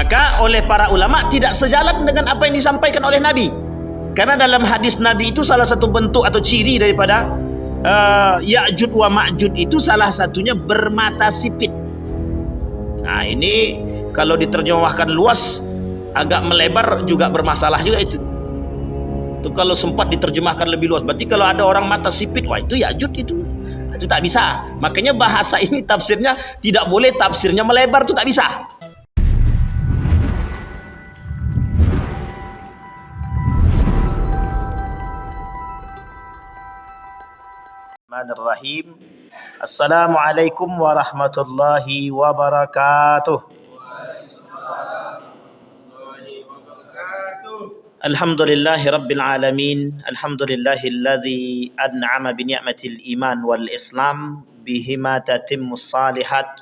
Maka oleh para ulama tidak sejalan dengan apa yang disampaikan oleh Nabi. Karena dalam hadis Nabi itu salah satu bentuk atau ciri daripada Ya'jud wa Ma'jud itu salah satunya bermata sipit. Nah ini kalau diterjemahkan luas agak melebar juga bermasalah juga itu. Itu kalau sempat diterjemahkan lebih luas, berarti kalau ada orang mata sipit, wah itu Ya'jud itu tak bisa. Makanya bahasa ini tafsirnya tidak boleh tafsirnya melebar, itu tak bisa. Bismillahirrahmanirrahim. Assalamualaikum warahmatullahi wabarakatuh. Alhamdulillahi rabbil alamin. Alhamdulillahilladzi an'ama bi ni'matil iman wal islam bihima tatimmus salihat.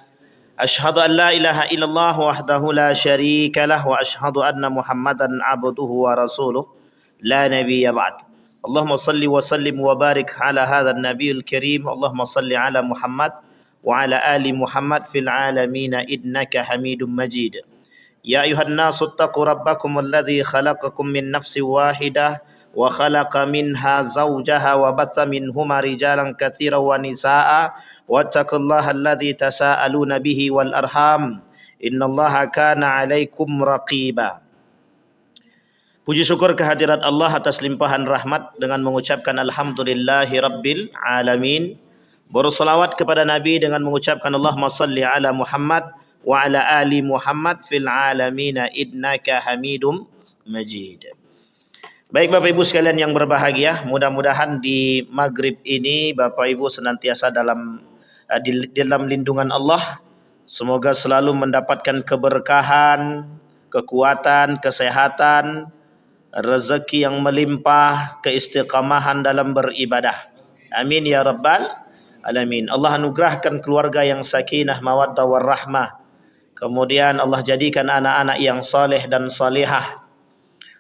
Ashhadu an la ilaha illallah wahdahu la syarika lah wa ashhadu anna Muhammadan abduhu wa rasuluh la nabiyya ba'd. Allahumma salli wa sallim wa barik ala hadha an-nabiyil karim. Allahumma salli ala Muhammad wa ala ali Muhammad fil alamin innaka Hamidum Majid. Ya ayuhan nasu attaqu rabbakum alladhi khalaqakum min nafsin wahidah wa khalaqa minha zawjaha wa batha minhuma rijalan katsiran wa nisaa wattaqullaha alladhi tasaaluna bihi wal arham innallaha kana 'alaikum raqiba. Puji syukur kehadirat Allah atas limpahan rahmat dengan mengucapkan alhamdulillahi rabbil alamin. Berselawat kepada Nabi dengan mengucapkan Allahumma salli ala Muhammad wa ala ali Muhammad fil alamin innaka Hamidum Majid. Baik Bapak Ibu sekalian yang berbahagia, mudah-mudahan di maghrib ini Bapak Ibu senantiasa di dalam lindungan Allah. Semoga selalu mendapatkan keberkahan, kekuatan, kesehatan, rezeki yang melimpah, keistiqamahan dalam beribadah. Amin ya rabbal alamin. Allah anugerahkan keluarga yang sakinah, mawaddah warahmah. Kemudian Allah jadikan anak-anak yang saleh dan salihah.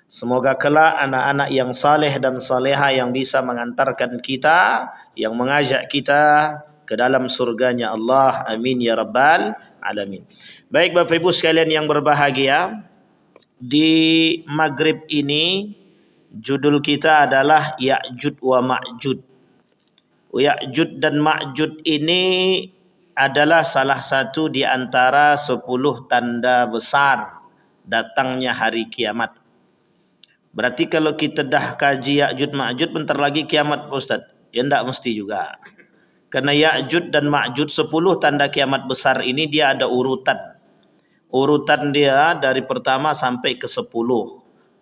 Semoga kelak anak-anak yang saleh dan salihah yang bisa mengantarkan kita, yang mengajak kita ke dalam surganya Allah. Amin ya rabbal alamin. Baik Bapak Ibu sekalian yang berbahagia, di maghrib ini judul kita adalah Ya'jud wa Ma'jud. Ya'jud dan Ma'jud ini adalah salah satu di antara 10 tanda besar datangnya hari kiamat. Berarti kalau kita dah kaji Ya'jud Ma'jud bentar lagi kiamat Pak Ustaz. Ya enggak mesti juga. Karena Ya'jud dan Ma'jud 10 tanda kiamat besar ini dia ada urutan. Urutan dia dari pertama sampai ke 10.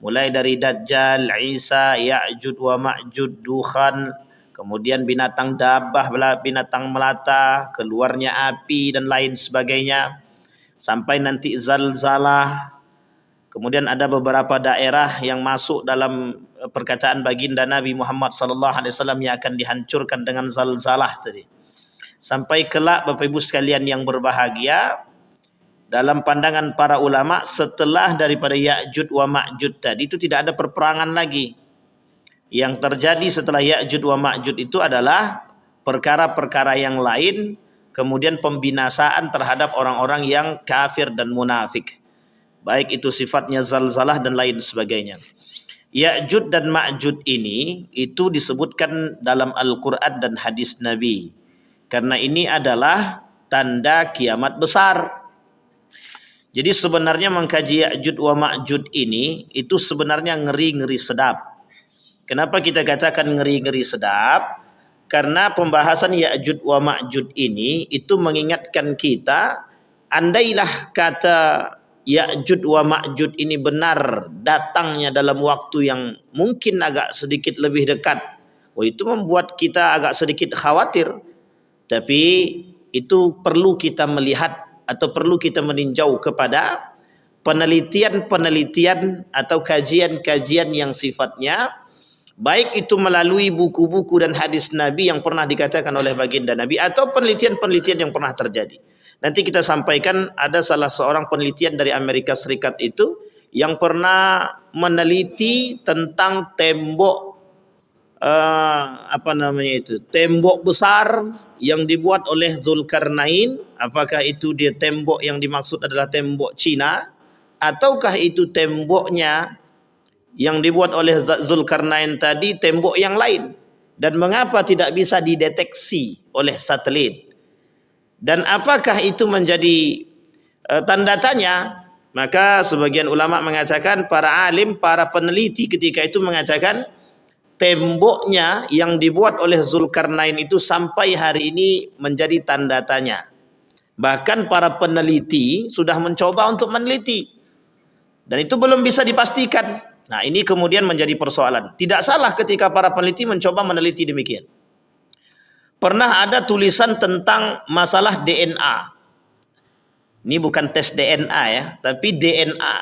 Mulai dari Dajjal, Isa, Ya'jud wa Ma'jud, Dukhan, kemudian binatang dabah, binatang melata, keluarnya api dan lain sebagainya. Sampai nanti zalzalah. Kemudian ada beberapa daerah yang masuk dalam perkataan baginda Nabi Muhammad SAW yang akan dihancurkan dengan zalzalah tadi. Sampai kelak Bapak Ibu sekalian yang berbahagia, dalam pandangan para ulama setelah daripada Ya'jud wa Ma'jud tadi itu tidak ada perperangan lagi. Yang terjadi setelah Ya'jud wa Ma'jud itu adalah perkara-perkara yang lain, kemudian pembinasaan terhadap orang-orang yang kafir dan munafik. Baik itu sifatnya zalzalah dan lain sebagainya. Ya'jud dan Ma'jud ini itu disebutkan dalam Al-Quran dan hadis Nabi. Karena ini adalah tanda kiamat besar. Jadi sebenarnya mengkaji Ya'jud wa Ma'jud ini itu sebenarnya ngeri-ngeri sedap. Kenapa kita katakan ngeri-ngeri sedap? Karena pembahasan Ya'jud wa Ma'jud ini itu mengingatkan kita, andailah kata Ya'jud wa Ma'jud ini benar datangnya dalam waktu yang mungkin agak sedikit lebih dekat, itu membuat kita agak sedikit khawatir. Tapi itu perlu kita melihat atau perlu kita meninjau kepada penelitian-penelitian atau kajian-kajian yang sifatnya baik itu melalui buku-buku dan hadis Nabi yang pernah dikatakan oleh baginda Nabi atau penelitian-penelitian yang pernah terjadi. Nanti kita sampaikan ada salah seorang penelitian dari Amerika Serikat itu yang pernah meneliti tentang tembok tembok besar yang dibuat oleh Zulkarnain. Apakah itu dia tembok yang dimaksud adalah tembok Cina ataukah itu temboknya yang dibuat oleh Zulkarnain tadi tembok yang lain, dan mengapa tidak bisa dideteksi oleh satelit, dan apakah itu menjadi tanda tanya? Maka sebagian ulama mengatakan, para alim, para peneliti ketika itu mengatakan temboknya yang dibuat oleh Zulkarnain itu sampai hari ini menjadi tanda tanya. Bahkan para peneliti sudah mencoba untuk meneliti dan itu belum bisa dipastikan. Nah, ini kemudian menjadi persoalan. Tidak salah ketika para peneliti mencoba meneliti demikian. Pernah ada tulisan tentang masalah DNA. Ini bukan tes DNA ya, tapi DNA.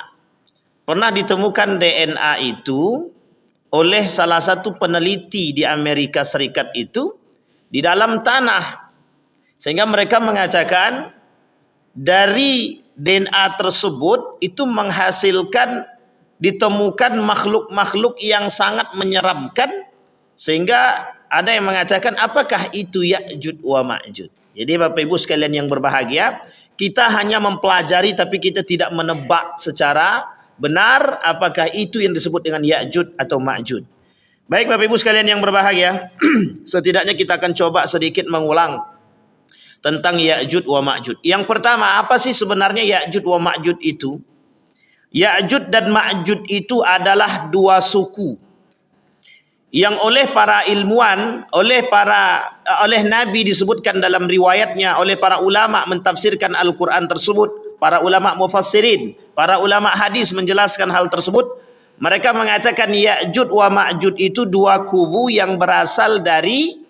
Pernah ditemukan DNA itu oleh salah satu peneliti di Amerika Serikat itu di dalam tanah. Sehingga mereka mengatakan dari DNA tersebut itu menghasilkan, ditemukan makhluk-makhluk yang sangat menyeramkan, sehingga ada yang mengatakan apakah itu Ya'juj wa Ma'juj. Jadi Bapak Ibu sekalian yang berbahagia, kita hanya mempelajari tapi kita tidak menebak secara benar apakah itu yang disebut dengan Ya'juj atau Ma'juj. Baik Bapak Ibu sekalian yang berbahagia, setidaknya kita akan coba sedikit mengulang tentang Ya'juj wa Ma'juj. Yang pertama, apa sih sebenarnya Ya'juj wa Ma'juj itu? Ya'juj dan Ma'juj itu adalah dua suku yang oleh para ilmuwan, oleh Nabi disebutkan dalam riwayatnya, oleh para ulama mentafsirkan Al-Quran tersebut, para ulama mufassirin, para ulama hadis menjelaskan hal tersebut. Mereka mengatakan Ya'juj wa Ma'juj itu dua kubu yang berasal dari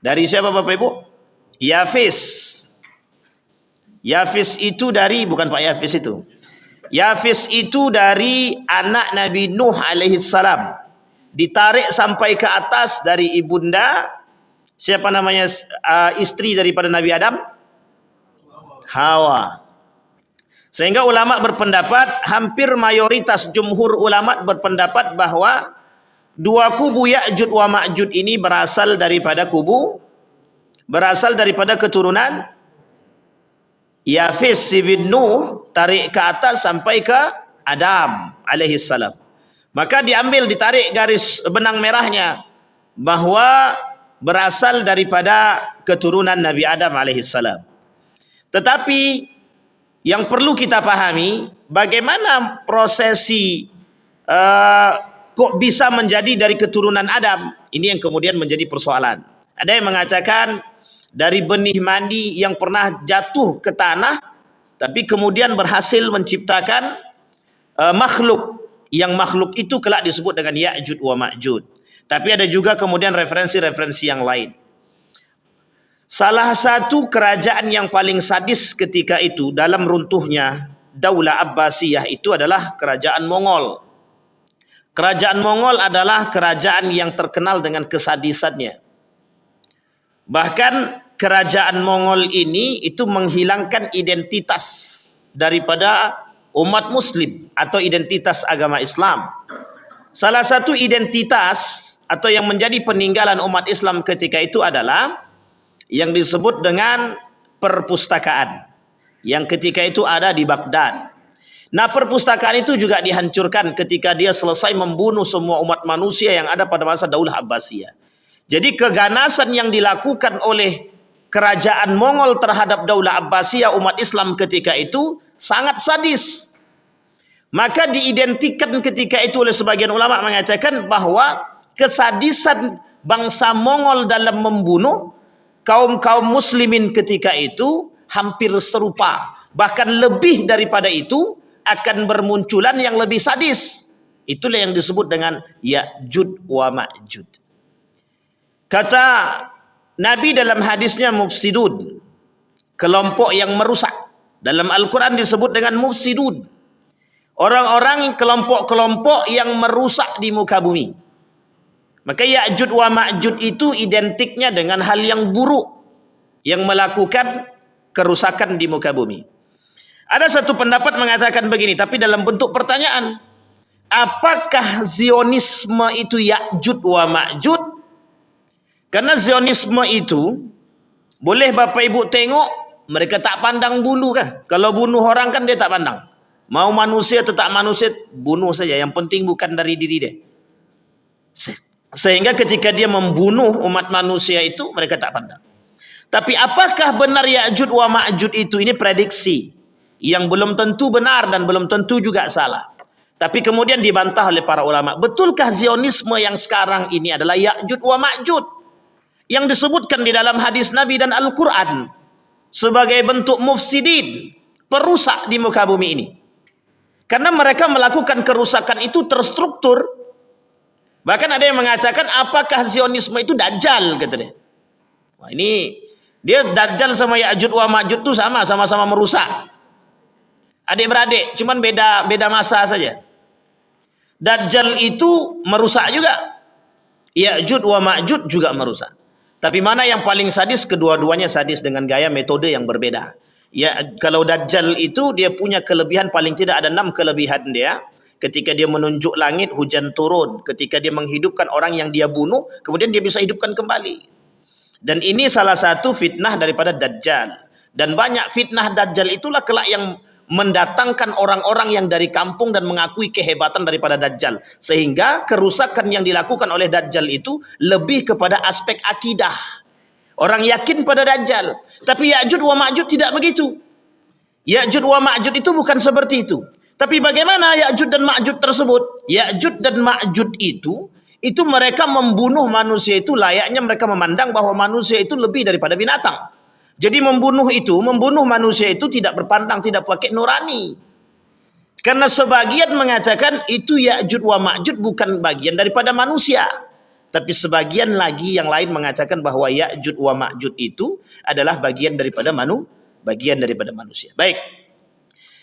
siapa Bapak Ibu? Yafis. Yafis itu dari, bukan Pak Yafis itu. Yafis itu dari anak Nabi Nuh alaihissalam. Ditarik sampai ke atas dari ibunda, siapa namanya, istri daripada Nabi Adam? Hawa. Sehingga ulama berpendapat, hampir mayoritas jumhur ulama berpendapat bahwa dua kubu Ya'juj wa Ma'juj ini berasal daripada keturunan Yafis bin Nuh, tarik ke atas sampai ke Adam alaihissalam. Maka ditarik garis benang merahnya bahwa berasal daripada keturunan Nabi Adam alaihissalam. Tetapi yang perlu kita pahami, bagaimana prosesi kok bisa menjadi dari keturunan Adam? Ini yang kemudian menjadi persoalan. Ada yang mengatakan dari benih mandi yang pernah jatuh ke tanah, tapi kemudian berhasil menciptakan makhluk. Yang makhluk itu kelak disebut dengan Ya'juj wa Ma'juj. Tapi ada juga kemudian referensi-referensi yang lain. Salah satu kerajaan yang paling sadis ketika itu dalam runtuhnya Daulah Abbasiyah itu adalah kerajaan Mongol. Kerajaan Mongol adalah kerajaan yang terkenal dengan kesadisannya. Bahkan kerajaan Mongol ini itu menghilangkan identitas daripada umat muslim atau identitas agama Islam. Salah satu identitas atau yang menjadi peninggalan umat Islam ketika itu adalah yang disebut dengan perpustakaan, yang ketika itu ada di Baghdad. Nah, perpustakaan itu juga dihancurkan ketika dia selesai membunuh semua umat manusia yang ada pada masa Daulah Abbasiyah. Jadi keganasan yang dilakukan oleh kerajaan Mongol terhadap Daulah Abbasiyah umat Islam ketika itu sangat sadis. Maka diidentikan ketika itu oleh sebagian ulama mengatakan bahwa kesadisan bangsa Mongol dalam membunuh kaum-kaum muslimin ketika itu hampir serupa. Bahkan lebih daripada itu akan bermunculan yang lebih sadis. Itulah yang disebut dengan Ya'juj wa Ma'juj. Kata Nabi dalam hadisnya mufsidun, kelompok yang merusak. Dalam Al-Quran disebut dengan mufsidun, orang-orang, kelompok-kelompok yang merusak di muka bumi. Maka Ya'juj wa Ma'juj itu identiknya dengan hal yang buruk, yang melakukan kerusakan di muka bumi. Ada satu pendapat mengatakan begini, tapi dalam bentuk pertanyaan. Apakah Zionisme itu Ya'juj wa Ma'juj? Karena Zionisme itu, boleh Bapak Ibu tengok, mereka tak pandang bulu kan. Kalau bunuh orang kan dia tak pandang. Mau manusia atau tak manusia, bunuh saja. Yang penting bukan dari diri dia. Sehingga ketika dia membunuh umat manusia itu, mereka tak pandang. Tapi apakah benar Ya'juj wa Ma'juj itu? Ini prediksi yang belum tentu benar dan belum tentu juga salah. Tapi kemudian dibantah oleh para ulama. Betulkah Zionisme yang sekarang ini adalah Ya'juj wa Ma'juj yang disebutkan di dalam hadis Nabi dan Al-Quran sebagai bentuk mufsidin, perusak di muka bumi ini? Karena mereka melakukan kerusakan itu terstruktur. Bahkan ada yang mengatakan, apakah Zionisme itu Dajjal, kata dia. Wah, ini dia Dajjal sama Ya'juj wa Ma'juj itu sama-sama merusak. Adik-beradik, cuman beda masa saja. Dajjal itu merusak juga. Ya'juj wa Ma'juj juga merusak. Tapi mana yang paling sadis? Kedua-duanya sadis dengan gaya metode yang berbeda. Ya, kalau Dajjal itu dia punya kelebihan, paling tidak ada 6 kelebihan dia. Ketika dia menunjuk langit, hujan turun. Ketika dia menghidupkan orang yang dia bunuh, kemudian dia bisa hidupkan kembali. Dan ini salah satu fitnah daripada Dajjal. Dan banyak fitnah Dajjal itulah kelak yang mendatangkan orang-orang yang dari kampung dan mengakui kehebatan daripada Dajjal. Sehingga kerusakan yang dilakukan oleh Dajjal itu lebih kepada aspek akidah. Orang yakin pada Dajjal. Tapi Ya'juj wa Ma'juj tidak begitu. Ya'juj wa Ma'juj itu bukan seperti itu. Tapi bagaimana Ya'juj dan Ma'juj tersebut? Ya'juj dan Ma'juj itu mereka membunuh manusia itu layaknya mereka memandang bahwa manusia itu lebih daripada binatang. Jadi membunuh manusia itu tidak berpandang, tidak pakai nurani. Karena sebagian mengatakan itu Ya'juj wa Ma'juj bukan bagian daripada manusia. Tapi sebagian lagi yang lain mengatakan bahwa Ya'juj wa Ma'juj itu adalah bagian daripada manusia. Baik.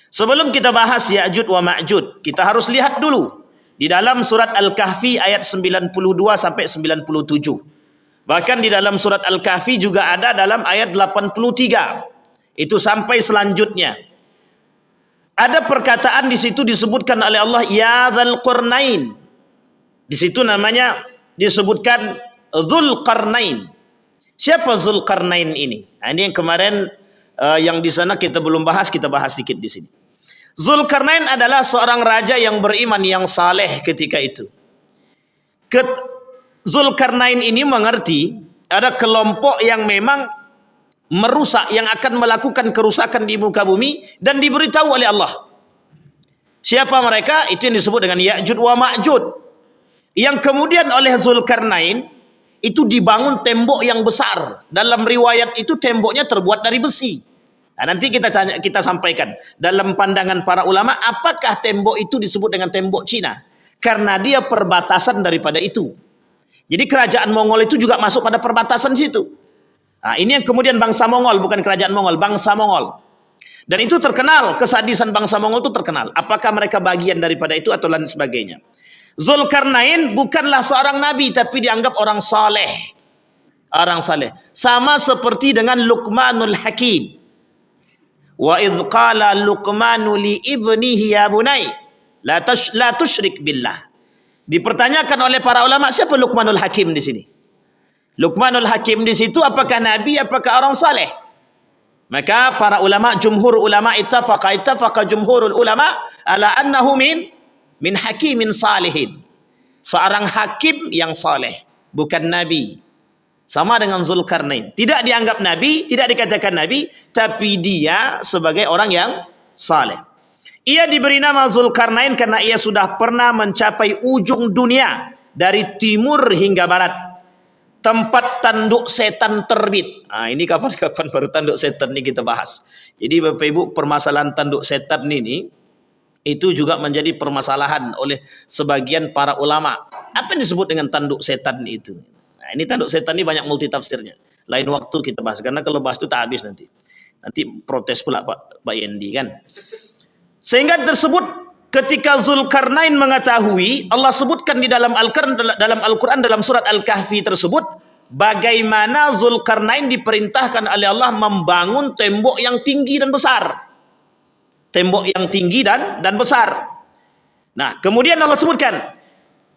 Sebelum kita bahas Ya'juj wa Ma'juj, kita harus lihat dulu di dalam surat Al-Kahfi ayat 92 sampai 97. Bahkan di dalam surat Al-Kahfi juga ada dalam ayat 83. Itu sampai selanjutnya. Ada perkataan di situ disebutkan oleh Allah, ya Dzal Qarnain. Di situ namanya disebutkan Dzulqarnain. Siapa Dzulqarnain ini? Nah, ini yang kemarin yang di sana kita belum bahas, kita bahas sedikit di sini. Dzulqarnain adalah seorang raja yang beriman, yang saleh ketika itu. Dzulqarnain ini mengerti ada kelompok yang memang merusak, yang akan melakukan kerusakan di muka bumi dan diberitahu oleh Allah. Siapa mereka? Itu yang disebut dengan Ya'juj wa Ma'juj. Yang kemudian oleh Dzulqarnain itu dibangun tembok yang besar. Dalam riwayat itu temboknya terbuat dari besi. Nah, nanti kita sampaikan dalam pandangan para ulama, apakah tembok itu disebut dengan tembok Cina? Karena dia perbatasan daripada itu. Jadi kerajaan Mongol itu juga masuk pada perbatasan situ. Nah, ini yang kemudian bangsa Mongol, bukan kerajaan Mongol, bangsa Mongol. Dan itu terkenal, kesadisan bangsa Mongol itu terkenal. Apakah mereka bagian daripada itu atau lain sebagainya? Dzulqarnain bukanlah seorang nabi, tapi dianggap orang saleh. Orang saleh. Sama seperti dengan Luqmanul Hakim. Wa idh qala Luqmanu li ibnihi ya bunai la tusyrik billah. Dipertanyakan oleh para ulama, siapa Luqmanul Hakim di sini? Luqmanul Hakim di situ apakah nabi, apakah orang saleh? Maka para ulama, jumhur ulama ittafaqa jumhurul ulama ala annahu min hakimin salihin. Seorang hakim yang saleh, bukan nabi. Sama dengan Dzulqarnain. Tidak dianggap nabi, tidak dikatakan nabi, tapi dia sebagai orang yang saleh. Ia diberi nama Dzulqarnain karena ia sudah pernah mencapai ujung dunia dari timur hingga barat. Tempat tanduk setan terbit. Nah, ini kapan-kapan baru tanduk setan ini kita bahas. Jadi Bapak Ibu, permasalahan tanduk setan ini itu juga menjadi permasalahan oleh sebagian para ulama. Apa yang disebut dengan tanduk setan itu? Nah, ini tanduk setan ini banyak multitafsirnya. Lain waktu kita bahas, karena kalau bahas itu tak habis nanti. Nanti protes pula Pak Yendi kan. Sehingga tersebut ketika Dzulqarnain mengetahui, Allah sebutkan di dalam Al-Quran dalam surat Al-Kahfi tersebut, bagaimana Dzulqarnain diperintahkan oleh Allah membangun tembok yang tinggi dan besar. Tembok yang tinggi dan besar. Nah, kemudian Allah sebutkan,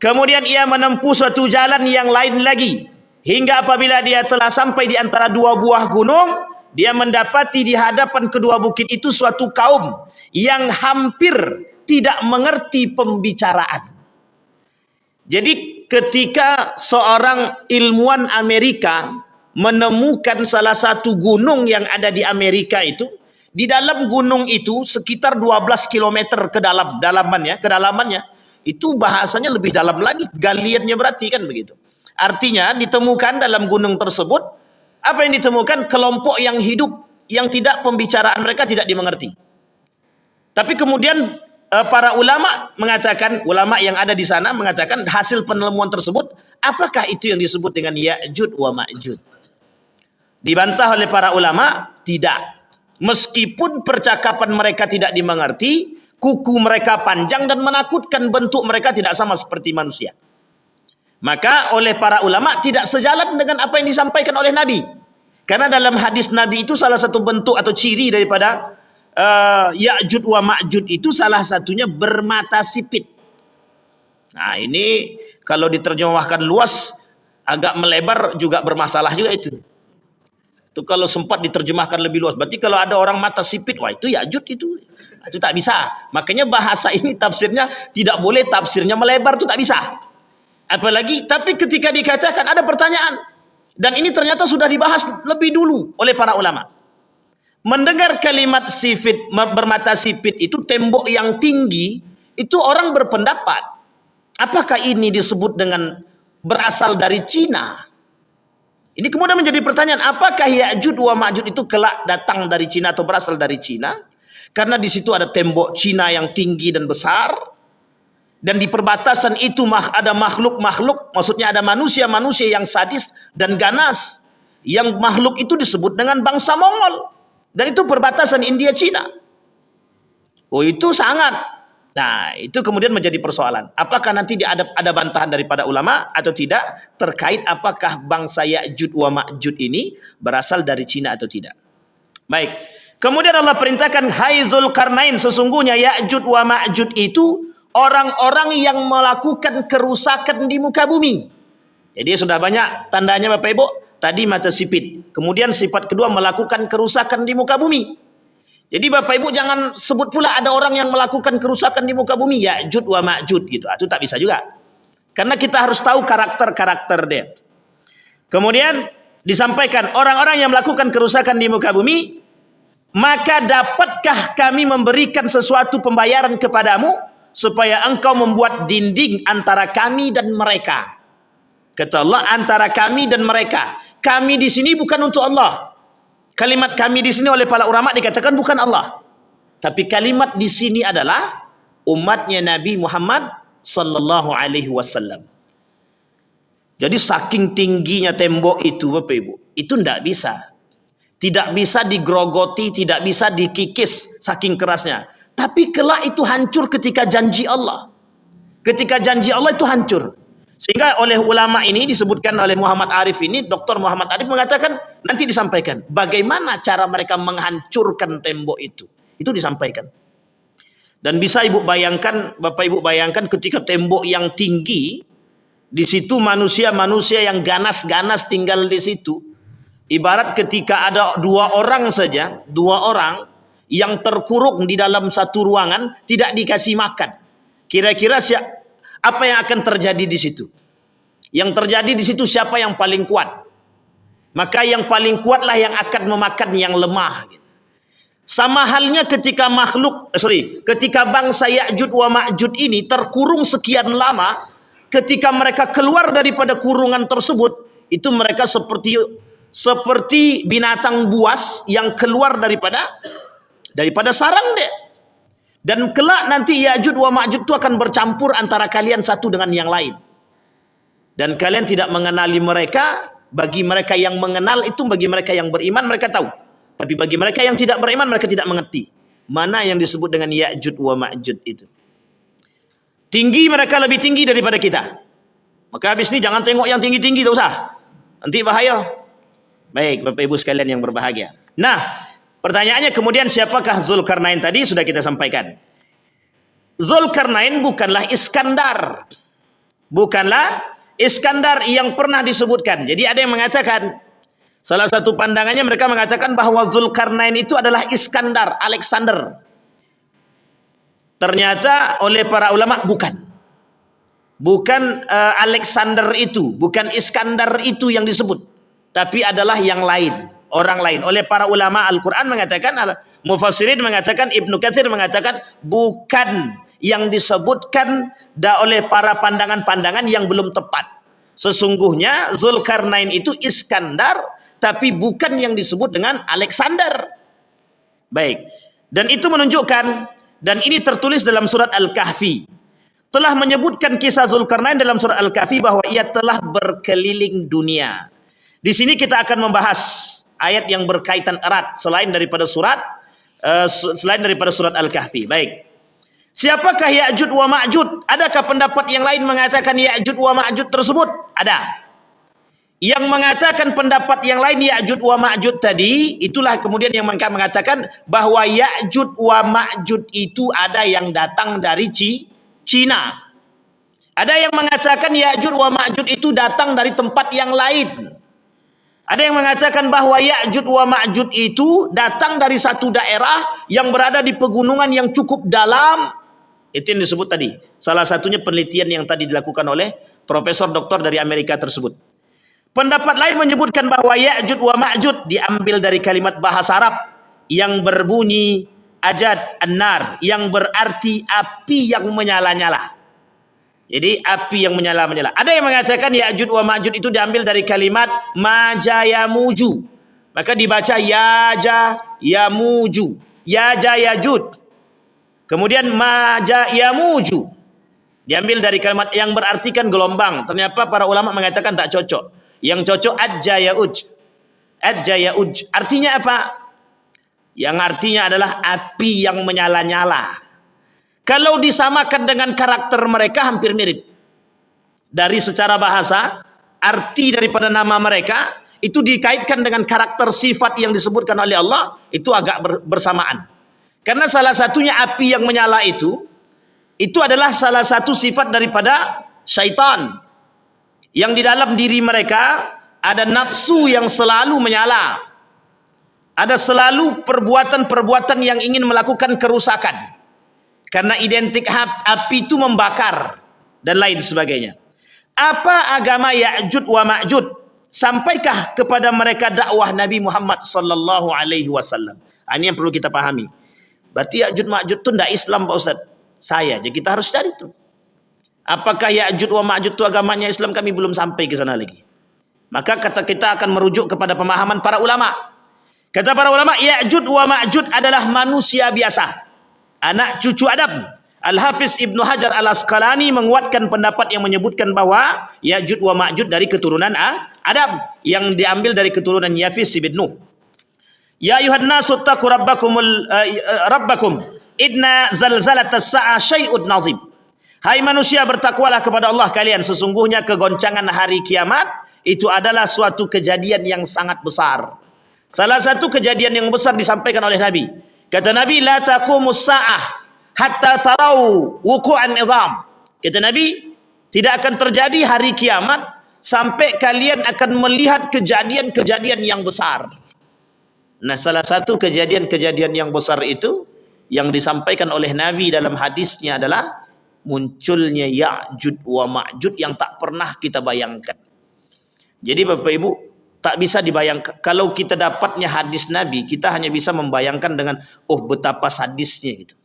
kemudian ia menempuh suatu jalan yang lain lagi, hingga apabila dia telah sampai di antara dua buah gunung, dia mendapati di hadapan kedua bukit itu suatu kaum yang hampir tidak mengerti pembicaraan. Jadi ketika seorang ilmuwan Amerika menemukan salah satu gunung yang ada di Amerika itu, di dalam gunung itu sekitar 12 km kedalamannya itu bahasanya lebih dalam lagi, galiannya berarti kan begitu. Artinya ditemukan dalam gunung tersebut, apa yang ditemukan? Kelompok yang hidup yang tidak, pembicaraan mereka tidak dimengerti. Tapi kemudian para ulama mengatakan, ulama yang ada di sana mengatakan hasil penemuan tersebut, apakah itu yang disebut dengan Ya'jud wa Ma'jud? Dibantah oleh para ulama, tidak. Meskipun percakapan mereka tidak dimengerti, kuku mereka panjang dan menakutkan, bentuk mereka tidak sama seperti manusia. Maka oleh para ulama tidak sejalan dengan apa yang disampaikan oleh Nabi. Karena dalam hadis Nabi itu salah satu bentuk atau ciri daripada Ya'jud wa Ma'jud itu salah satunya bermata sipit. Nah ini kalau diterjemahkan luas agak melebar juga bermasalah juga itu. Itu kalau sempat diterjemahkan lebih luas. Berarti kalau ada orang mata sipit, wah itu Ya'jud itu tak bisa. Makanya bahasa ini tafsirnya tidak boleh, tafsirnya melebar itu tak bisa. Apalagi, tapi ketika dikatakan ada pertanyaan, dan ini ternyata sudah dibahas lebih dulu oleh para ulama. Mendengar kalimat sipit, bermata sipit itu tembok yang tinggi, itu orang berpendapat, apakah ini disebut dengan berasal dari Cina? Ini kemudian menjadi pertanyaan, apakah Ya'jud wa Ma'jud itu kelak datang dari Cina atau berasal dari Cina? Karena di situ ada tembok Cina yang tinggi dan besar, dan di perbatasan itu ada makhluk-makhluk, maksudnya ada manusia-manusia yang sadis dan ganas. Yang makhluk itu disebut dengan bangsa Mongol. Dan itu perbatasan India-Cina. Oh itu sangat. Nah itu kemudian menjadi persoalan. Apakah nanti ada bantahan daripada ulama atau tidak terkait apakah bangsa Ya'jud wa Ma'jud ini berasal dari Cina atau tidak. Baik. Kemudian Allah perintahkan, hai Zulkarnain, sesungguhnya Ya'jud wa Ma'jud itu orang-orang yang melakukan kerusakan di muka bumi. Jadi sudah banyak tandanya Bapak Ibu. Tadi mata sipit. Kemudian sifat kedua melakukan kerusakan di muka bumi. Jadi Bapak Ibu jangan sebut pula ada orang yang melakukan kerusakan di muka bumi. Ya'jud wa Ma'jud gitu. Itu tak bisa juga. Karena kita harus tahu karakter-karakter dia. Kemudian disampaikan orang-orang yang melakukan kerusakan di muka bumi, maka dapatkah kami memberikan sesuatu pembayaran kepadamu supaya engkau membuat dinding antara kami dan mereka. Kata Allah, antara kami dan mereka. Kami di sini bukan untuk Allah. Kalimat kami di sini oleh para ulama dikatakan bukan Allah. Tapi kalimat di sini adalah umatnya Nabi Muhammad sallallahu alaihi wasallam. Jadi saking tingginya tembok itu Bapak Ibu, itu tidak bisa. Tidak bisa digrogoti, tidak bisa dikikis saking kerasnya. Tapi kelak itu hancur ketika janji Allah. Ketika janji Allah itu hancur. Sehingga oleh ulama ini disebutkan oleh Muhammad Arif ini, Dr. Muhammad Arif mengatakan, nanti disampaikan bagaimana cara mereka menghancurkan tembok itu. Itu disampaikan. Dan bisa Ibu bayangkan, Bapak Ibu bayangkan ketika tembok yang tinggi, di situ manusia-manusia yang ganas-ganas tinggal di situ. Ibarat ketika ada dua orang yang terkurung di dalam satu ruangan, tidak dikasih makan. Kira-kira apa yang akan terjadi di situ? Yang terjadi di situ siapa yang paling kuat? Maka yang paling kuatlah yang akan memakan yang lemah. Sama halnya ketika ketika bangsa Ya'jud wa Ma'jud ini terkurung sekian lama, ketika mereka keluar daripada kurungan tersebut, itu mereka seperti binatang buas yang keluar daripada sarang dia. Dan kelak nanti Ya'jud wa Ma'jud itu akan bercampur antara kalian satu dengan yang lain. Dan kalian tidak mengenali mereka. Bagi mereka yang mengenal itu, bagi mereka yang beriman mereka tahu. Tapi bagi mereka yang tidak beriman mereka tidak mengerti mana yang disebut dengan Ya'jud wa Ma'jud itu. Tinggi mereka lebih tinggi daripada kita. Maka habis ini jangan tengok yang tinggi-tinggi, tak usah. Nanti bahaya. Baik Bapak Ibu sekalian yang berbahagia. Nah, pertanyaannya kemudian siapakah Zulkarnain tadi sudah kita sampaikan. Zulkarnain bukanlah Iskandar. Bukanlah Iskandar yang pernah disebutkan. Jadi ada yang mengatakan Salah satu pandangannya mereka mengatakan bahwa Zulkarnain itu adalah Iskandar, Alexander. Ternyata oleh para ulama bukan. Bukan Alexander itu, bukan Iskandar itu yang disebut, tapi adalah yang lain, orang lain. Oleh para ulama Al-Quran mengatakan, Mufassirin mengatakan, Ibnu Katsir mengatakan bukan yang disebutkan oleh para pandangan-pandangan yang belum tepat. Sesungguhnya Zulkarnain itu Iskandar, tapi bukan yang disebut dengan Alexander. Baik, dan itu menunjukkan, dan ini tertulis dalam surat Al-Kahfi, telah menyebutkan kisah Zulkarnain dalam surat Al-Kahfi bahwa ia telah berkeliling dunia. Di sini kita akan membahas ayat yang berkaitan erat selain daripada surat Al-Kahfi. Baik. Siapakah Ya'juj wa Ma'juj? Adakah pendapat yang lain mengatakan Ya'juj wa Ma'juj tersebut? Ada. Yang mengatakan pendapat yang lain Ya'juj wa Ma'juj tadi, itulah kemudian yang mengatakan bahwa Ya'juj wa Ma'juj itu ada yang datang dari Cina. Ada yang mengatakan Ya'juj wa Ma'juj itu datang dari tempat yang lain. Ada yang mengatakan bahwa Ya'juj wa Ma'juj itu datang dari satu daerah yang berada di pegunungan yang cukup dalam. Itu yang disebut tadi. Salah satunya penelitian yang tadi dilakukan oleh profesor doktor dari Amerika tersebut. Pendapat lain menyebutkan bahwa Ya'juj wa Ma'juj diambil dari kalimat bahasa Arab yang berbunyi Ajad an-nar, yang berarti api yang menyala-nyala. Jadi api yang menyala-nyala. Ada yang mengatakan Ya'juj wa Ma'juj itu diambil dari kalimat majayamuju. Maka dibaca yajayamuju. Yajayajud. Kemudian majayamuju. Diambil dari kalimat yang berartikan gelombang. Ternyata para ulama mengatakan tak cocok. Yang cocok adjayauj. Adjayauj. Artinya apa? Yang artinya adalah api yang menyala-nyala. Kalau disamakan dengan karakter mereka hampir mirip. Dari secara bahasa, arti daripada nama mereka itu dikaitkan dengan karakter sifat yang disebutkan oleh Allah, itu agak bersamaan. Karena salah satunya api yang menyala itu adalah salah satu sifat daripada syaitan. Yang di dalam diri mereka ada nafsu yang selalu menyala. Ada selalu perbuatan-perbuatan yang ingin melakukan kerusakan. Karena identik api itu membakar dan lain sebagainya. Apa agama Ya'juj wa Ma'juj? Sampaikah kepada mereka dakwah Nabi Muhammad sallallahu alaihi wasallam? Ini yang perlu kita pahami. Berarti Ya'juj Ma'juj itu tidak Islam, Pak Ustaz. Saya aja kita harus cari itu. Apakah Ya'juj wa Ma'juj itu agamanya Islam? Kami belum sampai ke sana lagi. Maka kata kita akan merujuk kepada pemahaman para ulama. Kata para ulama, Ya'juj wa Ma'juj adalah manusia biasa, anak cucu Adam. Al-Hafiz Ibnu Hajar Al-Asqalani menguatkan pendapat yang menyebutkan bahwa Ya'juj wa Ma'juj dari keturunan Adam, yang diambil dari keturunan Yafis bin Nuh. Ya ayuhan nasu taqu rabbakum idna zalzalatas sa'a syai'un nazim. Hai manusia, bertakwalah kepada Allah kalian, sesungguhnya kegoncangan hari kiamat itu adalah suatu kejadian yang sangat besar. Salah satu kejadian yang besar disampaikan oleh Nabi. Kata Nabi, la taqumus sa'ah hatta tarau wuqu'an izam. Kata Nabi, tidak akan terjadi hari kiamat sampai kalian akan melihat kejadian-kejadian yang besar. Nah, salah satu kejadian-kejadian yang besar itu yang disampaikan oleh Nabi dalam hadisnya adalah munculnya Ya'juj wa Ma'juj yang tak pernah kita bayangkan. Jadi Bapak Ibu, tak bisa dibayangkan. Kalau kita dapatnya hadis Nabi, kita hanya bisa membayangkan dengan betapa sadisnya gitu.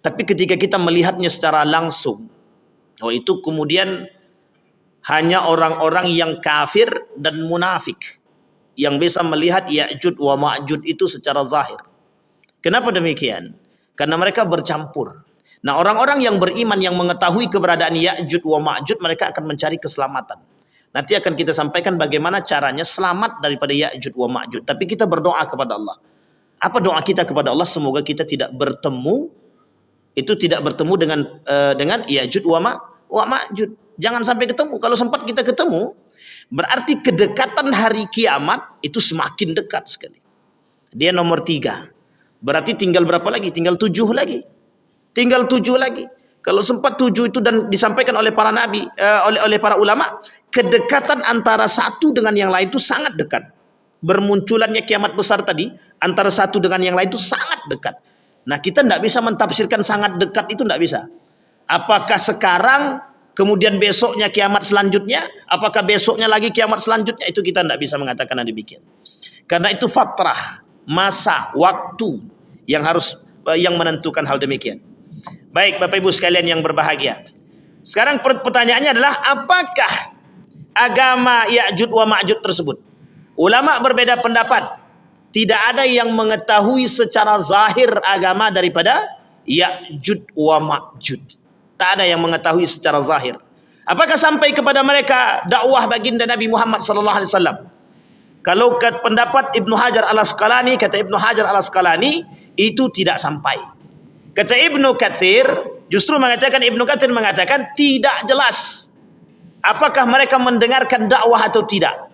Tapi ketika kita melihatnya secara langsung, itu kemudian hanya orang-orang yang kafir dan munafik yang bisa melihat Ya'juj wa Ma'juj itu secara zahir. Kenapa demikian? Karena mereka bercampur. Nah, orang-orang yang beriman yang mengetahui keberadaan Ya'juj wa Ma'juj, mereka akan mencari keselamatan. Nanti akan kita sampaikan bagaimana caranya selamat daripada Ya'juj wa Ma'juj. Tapi kita berdoa kepada Allah. Apa doa kita kepada Allah? Semoga kita tidak bertemu dengan Ya'juj wa Ma'juj. Jangan sampai ketemu. Kalau sempat kita ketemu, berarti kedekatan hari kiamat itu semakin dekat sekali. Dia nomor 3. Berarti tinggal berapa lagi? Tinggal 7 lagi. Tinggal 7 lagi. Kalau sempat 7 itu dan disampaikan oleh para nabi, oleh para ulama, kedekatan antara satu dengan yang lain itu sangat dekat. bermunculannya kiamat besar tadi antara satu dengan yang lain itu sangat dekat. Nah, kita tidak bisa mentafsirkan sangat dekat itu, tidak bisa. Apakah sekarang, kemudian besoknya kiamat selanjutnya, apakah besoknya lagi kiamat selanjutnya, itu kita tidak bisa mengatakan demikian. Karena itu fatrah, masa, waktu yang menentukan hal demikian. Baik, Bapak Ibu sekalian yang berbahagia. Sekarang pertanyaannya adalah, apakah agama Ya'juj wa Ma'juj tersebut? Ulama berbeda pendapat. Tidak ada yang mengetahui secara zahir agama daripada Ya'juj wa Ma'juj. Tak ada yang mengetahui secara zahir. Apakah sampai kepada mereka dakwah baginda Nabi Muhammad SAW? Kalau pendapat Ibnu Hajar Al-Asqalani, kata Ibnu Hajar Al-Asqalani, itu tidak sampai. Kata Ibnu Katsir, Ibnu Katsir mengatakan tidak jelas apakah mereka mendengarkan dakwah atau tidak.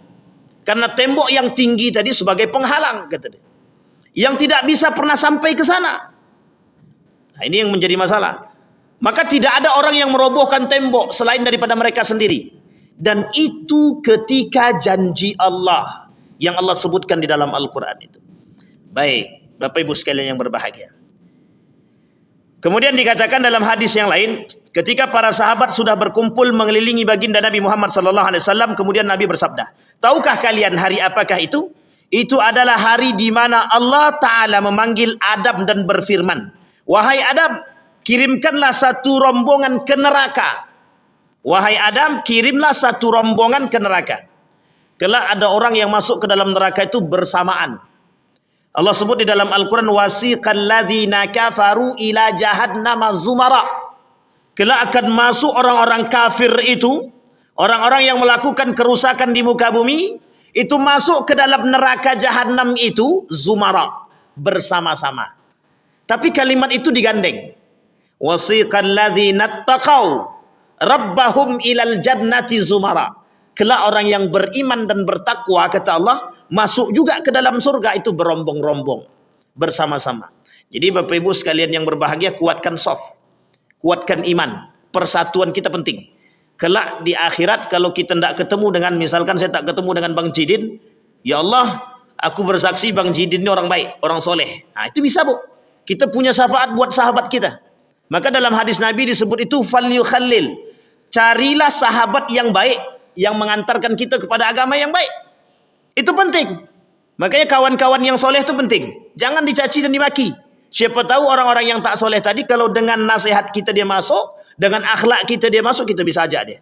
Karena tembok yang tinggi tadi sebagai penghalang, kata dia, yang tidak bisa pernah sampai ke sana. Nah, ini yang menjadi masalah. Maka tidak ada orang yang merobohkan tembok selain daripada mereka sendiri. Dan itu ketika janji Allah yang Allah sebutkan di dalam Al-Quran itu. Baik, Bapak Ibu sekalian yang berbahagia. Kemudian dikatakan dalam hadis yang lain, ketika para sahabat sudah berkumpul mengelilingi baginda Nabi Muhammad SAW, kemudian Nabi bersabda, tahukah kalian hari apakah itu? Itu adalah hari di mana Allah Ta'ala memanggil Adam dan berfirman, wahai Adam, kirimkanlah satu rombongan ke neraka. Wahai Adam, kirimlah satu rombongan ke neraka. Kelak ada orang yang masuk ke dalam neraka itu bersamaan. Allah sebut di dalam Al-Quran, wasiqal ladzina kafaru ila jahannama zumara. Kelak akan masuk orang-orang kafir itu, orang-orang yang melakukan kerusakan di muka bumi, itu masuk ke dalam neraka jahannam itu zumara, bersama-sama. Tapi kalimat itu digandeng. Wasiqal ladzina taqaw rabbahum ilal jannati zumara. Kelak orang yang beriman dan bertakwa, kata Allah, masuk juga ke dalam surga itu berombong-rombong, bersama-sama. Jadi Bapak Ibu sekalian yang berbahagia, kuatkan soft, kuatkan iman. Persatuan kita penting. Kelak di akhirat kalau kita tidak ketemu dengan, misalkan saya tak ketemu dengan Bang Jidin, ya Allah, aku bersaksi Bang Jidin ini orang baik, orang soleh. Nah itu bisa, Bu. Kita punya syafaat buat sahabat kita. Maka dalam hadis Nabi disebut itu falyukhallil. Carilah sahabat yang baik yang mengantarkan kita kepada agama yang baik. Itu penting. Makanya kawan-kawan yang soleh itu penting. Jangan dicaci dan dimaki. Siapa tahu orang-orang yang tak soleh tadi, kalau dengan nasihat kita dia masuk, dengan akhlak kita dia masuk, kita bisa ajak dia.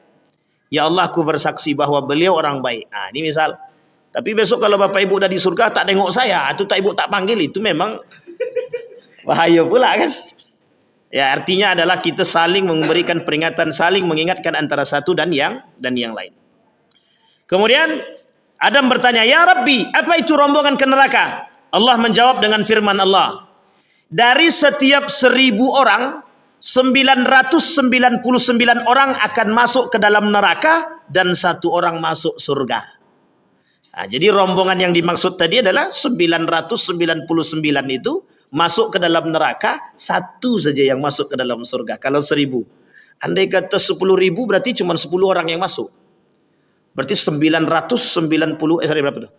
Ya Allah, aku bersaksi bahwa beliau orang baik. Nah, ini misal. Tapi besok kalau Bapak Ibu udah di surga tak tengok saya, atau tak Ibu tak panggil, itu memang bahaya pula kan. Ya, artinya adalah kita saling memberikan peringatan, saling mengingatkan antara satu dan yang lain. Kemudian Adam bertanya, ya Rabbi, apa itu rombongan ke neraka? Allah menjawab dengan firman Allah, dari setiap 1000 orang, 999 orang akan masuk ke dalam neraka dan 1 orang masuk surga. Nah, jadi rombongan yang dimaksud tadi adalah 999 itu masuk ke dalam neraka, 1 saja yang masuk ke dalam surga. Kalau 1000, andai kata 10.000 berarti cuma 10 orang yang masuk. Berarti 990, berapa tuh?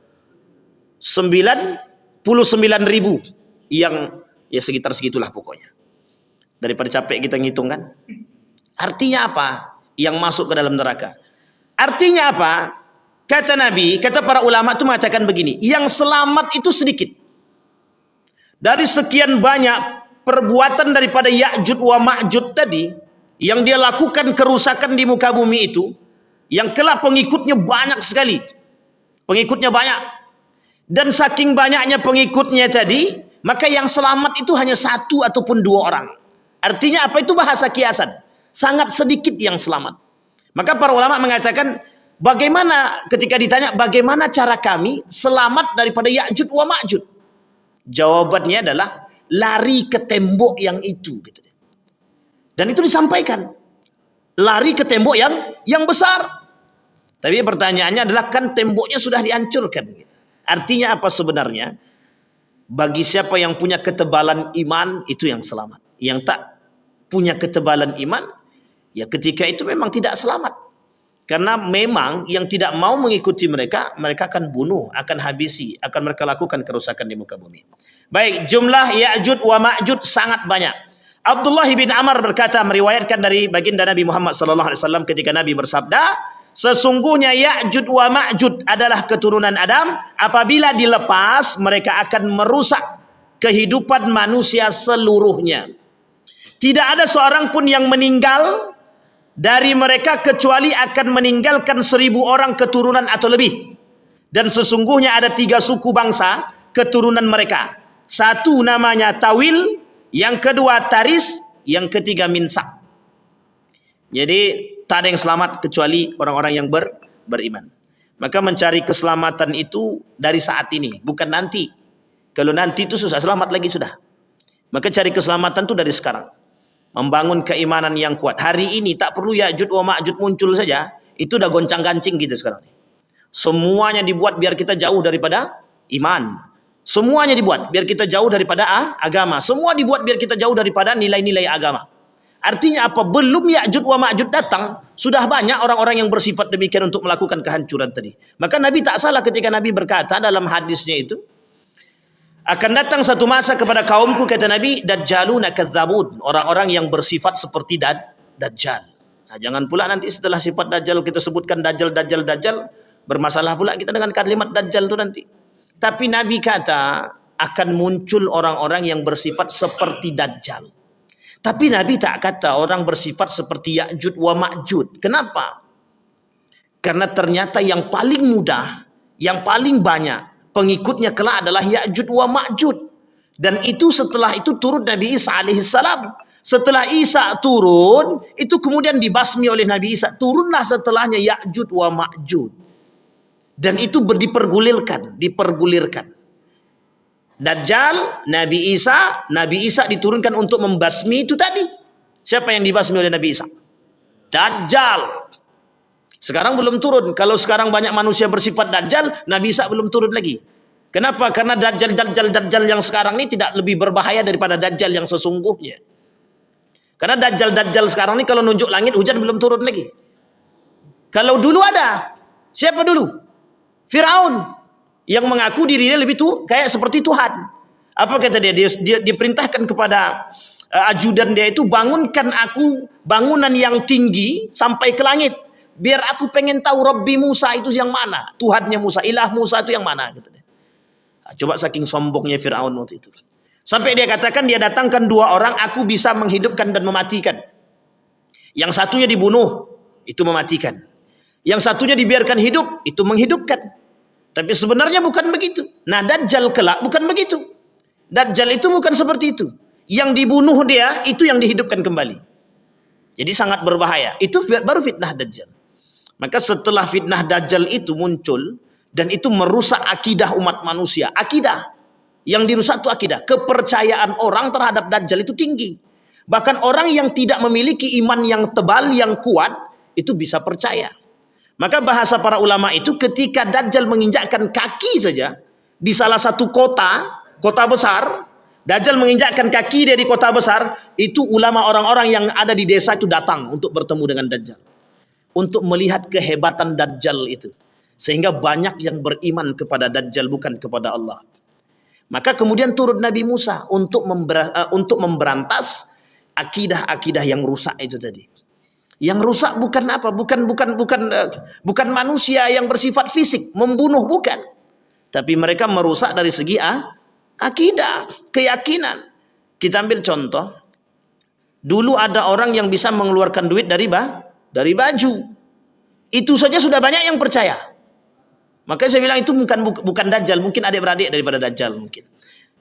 99.000 yang ya sekitar segitulah pokoknya. Daripada capek kita ngitung kan. Artinya apa? Yang masuk ke dalam neraka. Artinya apa? Kata Nabi, kata para ulama itu mengatakan begini, yang selamat itu sedikit. Dari sekian banyak perbuatan daripada Ya'juj wa Ma'juj tadi, yang dia lakukan kerusakan di muka bumi itu, yang kelak pengikutnya banyak sekali. Pengikutnya banyak. Dan saking banyaknya pengikutnya tadi, maka yang selamat itu hanya 1 ataupun 2 orang. Artinya apa? Itu bahasa kiasan. Sangat sedikit yang selamat. Maka para ulama mengatakan, bagaimana ketika ditanya, bagaimana cara kami selamat daripada Ya'juj wa Ma'juj? Jawabannya adalah, lari ke tembok yang itu. Dan itu disampaikan. Lari ke tembok yang besar. Tapi pertanyaannya adalah, kan temboknya sudah dihancurkan. Artinya apa sebenarnya? Bagi siapa yang punya ketebalan iman, itu yang selamat. Yang tak punya ketebalan iman, ya ketika itu memang tidak selamat. Karena memang yang tidak mau mengikuti mereka, mereka akan bunuh, akan habisi, akan mereka lakukan kerusakan di muka bumi. Baik, jumlah Ya'juj wa Ma'juj sangat banyak. Abdullah bin Amr berkata, meriwayatkan dari baginda Nabi Muhammad SAW ketika Nabi bersabda, sesungguhnya Ya'juj wa Ma'juj adalah keturunan Adam, apabila dilepas mereka akan merusak kehidupan manusia seluruhnya. Tidak ada seorang pun yang meninggal dari mereka kecuali akan meninggalkan 1000 orang keturunan atau lebih. Dan sesungguhnya ada 3 suku bangsa keturunan mereka. Satu namanya Tawil, yang kedua Taris, yang ketiga Minsak. Jadi tak ada yang selamat kecuali orang-orang yang beriman. Maka mencari keselamatan itu dari saat ini, bukan nanti. Kalau nanti itu susah, selamat lagi sudah. Maka cari keselamatan itu dari sekarang. Membangun keimanan yang kuat. Hari ini tak perlu Ya'juj wa Ma'juj muncul saja, itu udah goncang-gancing gitu sekarang. Semuanya dibuat biar kita jauh daripada iman. Semuanya dibuat biar kita jauh daripada agama. Semua dibuat biar kita jauh daripada nilai-nilai agama. Artinya apa? Belum Ya'juj wa Ma'juj datang, sudah banyak orang-orang yang bersifat demikian untuk melakukan kehancuran tadi. Maka Nabi tak salah ketika Nabi berkata dalam hadisnya itu, akan datang satu masa kepada kaumku, kata Nabi, Dajjaluna kadzabun, orang-orang yang bersifat seperti Dajjal. Nah, jangan pula nanti setelah sifat Dajjal kita sebutkan Dajjal, bermasalah pula kita dengan kalimat Dajjal itu nanti. Tapi Nabi kata akan muncul orang-orang yang bersifat seperti Dajjal. Tapi Nabi tak kata orang bersifat seperti Ya'juj wa Ma'juj. Kenapa? Karena ternyata yang paling mudah, yang paling banyak pengikutnya kelak adalah Ya'juj wa Ma'juj. Dan itu setelah itu turun Nabi Isa alaihissalam. Setelah Isa turun, itu kemudian dibasmi oleh Nabi Isa. Turunlah setelahnya Ya'juj wa Ma'juj. Dan itu dipergulirkan. Dajjal, Nabi Isa diturunkan untuk membasmi itu tadi. Siapa yang dibasmi oleh Nabi Isa? Dajjal. Sekarang belum turun. Kalau sekarang banyak manusia bersifat Dajjal, Nabi Isa belum turun lagi. Kenapa? Karena Dajjal yang sekarang ini tidak lebih berbahaya daripada Dajjal yang sesungguhnya. Karena Dajjal sekarang ini kalau nunjuk langit, hujan belum turun lagi. Kalau dulu ada, siapa dulu? Firaun, yang mengaku dirinya lebih kayak seperti Tuhan. Apa kata dia? Dia diperintahkan kepada ajudan dia itu, bangunkan aku bangunan yang tinggi sampai ke langit. Biar aku pengen tahu Rabbi Musa itu yang mana. Tuhannya Musa, ilah Musa itu yang mana. Gitu. Coba saking sombongnya Fir'aun waktu itu. Sampai dia katakan, dia datangkan 2 orang, aku bisa menghidupkan dan mematikan. Yang satunya dibunuh, itu mematikan. Yang satunya dibiarkan hidup, itu menghidupkan. Tapi sebenarnya bukan begitu. Nah, Dajjal kelak bukan begitu. Dajjal itu bukan seperti itu. Yang dibunuh dia, itu yang dihidupkan kembali. Jadi sangat berbahaya. Itu baru fitnah Dajjal. Maka setelah fitnah Dajjal itu muncul, dan itu merusak akidah umat manusia. Akidah. Yang dirusak itu akidah. Kepercayaan orang terhadap Dajjal itu tinggi. Bahkan orang yang tidak memiliki iman yang tebal, yang kuat, itu bisa percaya. Maka bahasa para ulama itu, ketika Dajjal menginjakkan kaki saja di salah satu kota besar, Dajjal menginjakkan kaki dia di kota besar, itu ulama orang-orang yang ada di desa itu datang untuk bertemu dengan Dajjal. Untuk melihat kehebatan Dajjal itu. Sehingga banyak yang beriman kepada Dajjal, bukan kepada Allah. Maka kemudian turun Nabi Musa untuk memberantas akidah-akidah yang rusak itu tadi. Yang rusak bukan apa? Bukan manusia yang bersifat fisik, membunuh, bukan. Tapi mereka merusak dari segi akidah, keyakinan. Kita ambil contoh. Dulu ada orang yang bisa mengeluarkan duit dari baju. Itu saja sudah banyak yang percaya. Maka saya bilang itu bukan Dajjal, mungkin adik-beradik daripada Dajjal mungkin.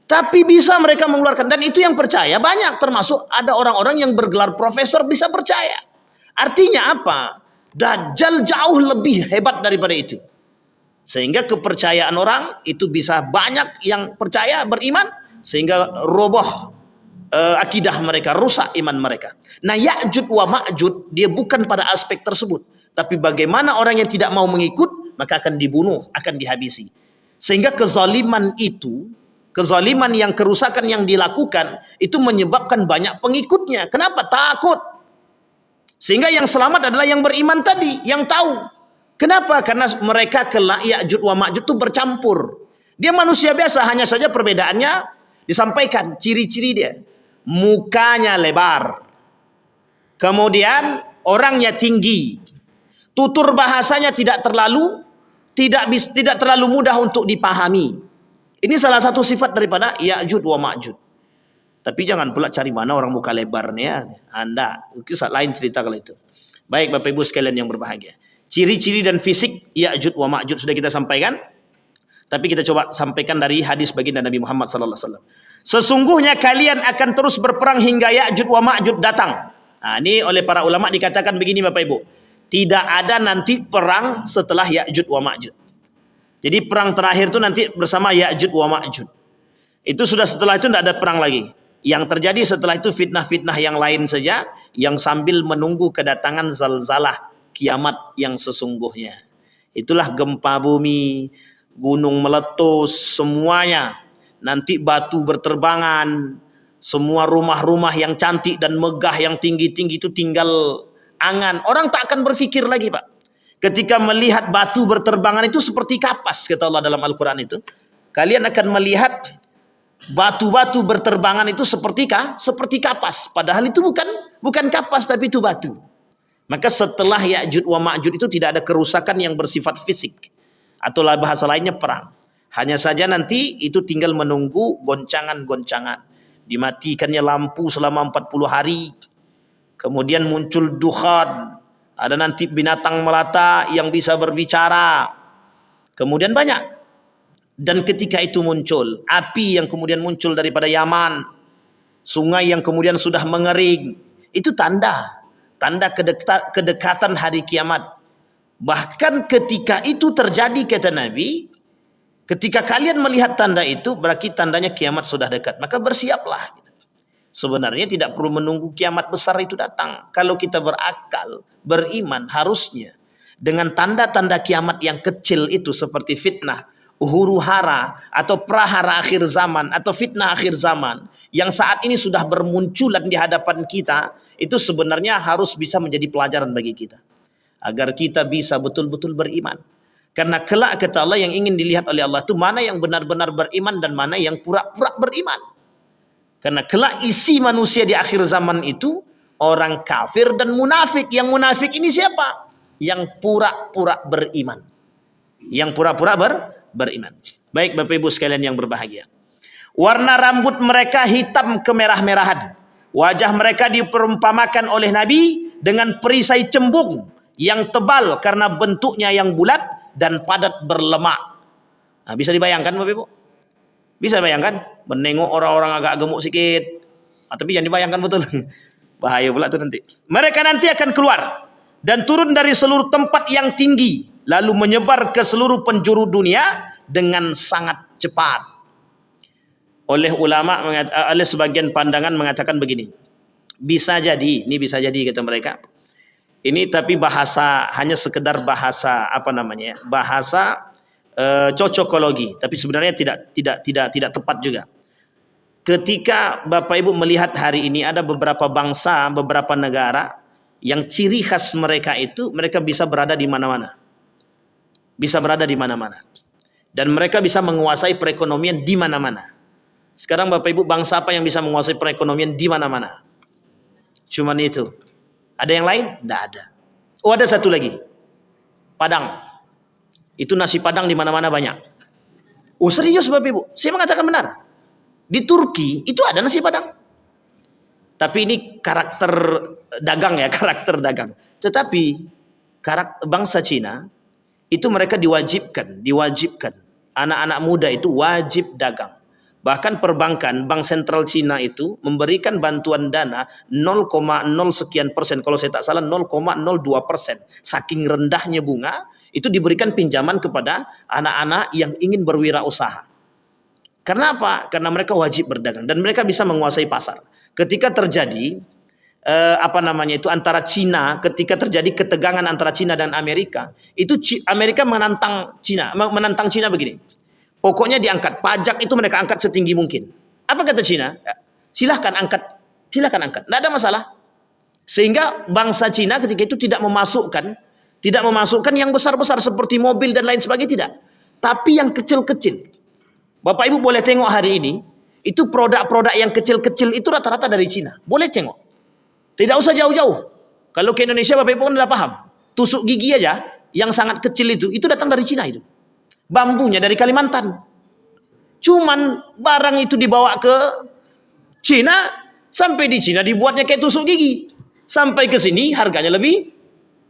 Tapi bisa mereka mengeluarkan, dan itu yang percaya banyak, termasuk ada orang-orang yang bergelar profesor bisa percaya. Artinya apa? Dajjal jauh lebih hebat daripada itu. Sehingga kepercayaan orang itu bisa banyak yang percaya, beriman, sehingga roboh akidah mereka, rusak iman mereka. Nah, Ya'juj wa Ma'juj dia bukan pada aspek tersebut, tapi bagaimana orang yang tidak mau mengikut, maka akan dibunuh, akan dihabisi. Sehingga kezaliman yang kerusakan yang dilakukan itu menyebabkan banyak pengikutnya. Kenapa? Takut. Sehingga yang selamat adalah yang beriman tadi, yang tahu. Kenapa? Karena mereka kelak Ya'juj wa Ma'juj itu bercampur. Dia manusia biasa, hanya saja perbedaannya disampaikan ciri-ciri dia. Mukanya lebar. Kemudian orangnya tinggi. Tutur bahasanya tidak terlalu mudah untuk dipahami. Ini salah satu sifat daripada Ya'juj wa Ma'juj. Tapi jangan pula cari mana orang muka lebarnya. Anda, itu lain cerita kalau itu. Baik Bapak Ibu sekalian yang berbahagia. Ciri-ciri dan fisik Ya'juj wa Ma'juj sudah kita sampaikan. Tapi kita coba sampaikan dari hadis baginda Nabi Muhammad sallallahu alaihi wasallam. Sesungguhnya kalian akan terus berperang hingga Ya'juj wa Ma'juj datang. Nah, ini oleh para ulama dikatakan begini Bapak Ibu. Tidak ada nanti perang setelah Ya'juj wa Ma'juj. Jadi perang terakhir itu nanti bersama Ya'juj wa Ma'juj. Itu sudah setelah itu tidak ada perang lagi. Yang terjadi setelah itu fitnah-fitnah yang lain saja, yang sambil menunggu kedatangan zalzalah kiamat yang sesungguhnya. Itulah gempa bumi, gunung meletus, semuanya. Nanti batu berterbangan, semua rumah-rumah yang cantik dan megah yang tinggi-tinggi itu tinggal angan. Orang tak akan berpikir lagi, Pak. Ketika melihat batu berterbangan itu seperti kapas, kata Allah dalam Al-Quran itu. Kalian akan melihat batu-batu berterbangan itu seperti kapas. Padahal itu bukan kapas, tapi itu batu. Maka setelah Ya'juj wa Ma'juj itu tidak ada kerusakan yang bersifat fisik. Atau bahasa lainnya perang. Hanya saja nanti itu tinggal menunggu goncangan-goncangan. Dimatikannya lampu selama 40 hari. Kemudian muncul dukhan. Ada nanti binatang melata yang bisa berbicara. Kemudian banyak. Dan ketika itu muncul api yang kemudian muncul daripada Yaman. Sungai yang kemudian sudah mengering. Itu tanda kedekatan hari kiamat. Bahkan ketika itu terjadi kata Nabi, ketika kalian melihat tanda itu berarti tandanya kiamat sudah dekat. Maka bersiaplah. Sebenarnya tidak perlu menunggu kiamat besar itu datang. Kalau kita berakal, beriman harusnya dengan tanda-tanda kiamat yang kecil itu seperti fitnah, huru hara atau prahara akhir zaman atau fitnah akhir zaman yang saat ini sudah bermunculan di hadapan kita, itu sebenarnya harus bisa menjadi pelajaran bagi kita agar kita bisa betul-betul beriman. Karena kelak kata Allah yang ingin dilihat oleh Allah itu mana yang benar-benar beriman dan mana yang pura-pura beriman. Karena kelak isi manusia di akhir zaman itu orang kafir dan munafik. Yang munafik ini siapa? Yang pura-pura beriman. Yang pura-pura beriman. Baik Bapak Ibu sekalian yang berbahagia. Warna rambut mereka hitam kemerah-merahan. Wajah mereka diperumpamakan oleh Nabi dengan perisai cembung yang tebal karena bentuknya yang bulat dan padat berlemak. Nah, bisa dibayangkan Bapak Ibu? Bisa bayangkan? Menengok orang-orang agak gemuk sedikit. Tapi jangan dibayangkan betul. Bahaya pula itu nanti. Mereka nanti akan keluar dan turun dari seluruh tempat yang tinggi. Lalu menyebar ke seluruh penjuru dunia dengan sangat cepat. Oleh ulama, oleh sebagian pandangan mengatakan begini. Bisa jadi, ini bisa jadi kata mereka. Ini tapi bahasa, hanya sekedar bahasa apa namanya? Bahasa cocokologi, tapi sebenarnya tidak tepat juga. Ketika Bapak Ibu melihat hari ini ada beberapa bangsa, beberapa negara yang ciri khas mereka itu mereka bisa berada di mana-mana. Bisa berada di mana-mana. Dan mereka bisa menguasai perekonomian di mana-mana. Sekarang Bapak Ibu bangsa apa yang bisa menguasai perekonomian di mana-mana? Cuman itu. Ada yang lain? Tidak ada. Oh, ada satu lagi. Padang. Itu nasi Padang di mana-mana banyak. Oh, serius Bapak Ibu? Saya mengatakan benar. Di Turki itu ada nasi Padang. Tapi ini karakter dagang ya, karakter dagang. Tetapi bangsa Cina itu mereka diwajibkan anak-anak muda itu wajib dagang. Bahkan perbankan, Bank Sentral Cina itu memberikan bantuan dana 0,0 sekian persen. Kalau saya tak salah 0,02%. Saking rendahnya bunga, itu diberikan pinjaman kepada anak-anak yang ingin berwirausaha. Karena apa? Karena mereka wajib berdagang dan mereka bisa menguasai pasar. Ketika terjadi antara Cina, ketika terjadi ketegangan antara Cina dan Amerika, itu Amerika menantang Cina begini. Pokoknya diangkat pajak itu mereka angkat setinggi mungkin. Apa kata Cina? Silahkan angkat, tidak ada masalah. Sehingga bangsa Cina ketika itu tidak memasukkan yang besar-besar seperti mobil dan lain sebagainya, tidak. Tapi yang kecil-kecil. Bapak Ibu boleh tengok hari ini, itu produk-produk yang kecil-kecil itu rata-rata dari Cina. Boleh tengok. Tidak usah jauh-jauh. Kalau ke Indonesia Bapak Ibu pun sudah paham. Tusuk gigi aja yang sangat kecil itu datang dari Cina itu. Bambunya dari Kalimantan. Cuman barang itu dibawa ke Cina, sampai di Cina dibuatnya kayak tusuk gigi. Sampai ke sini harganya lebih,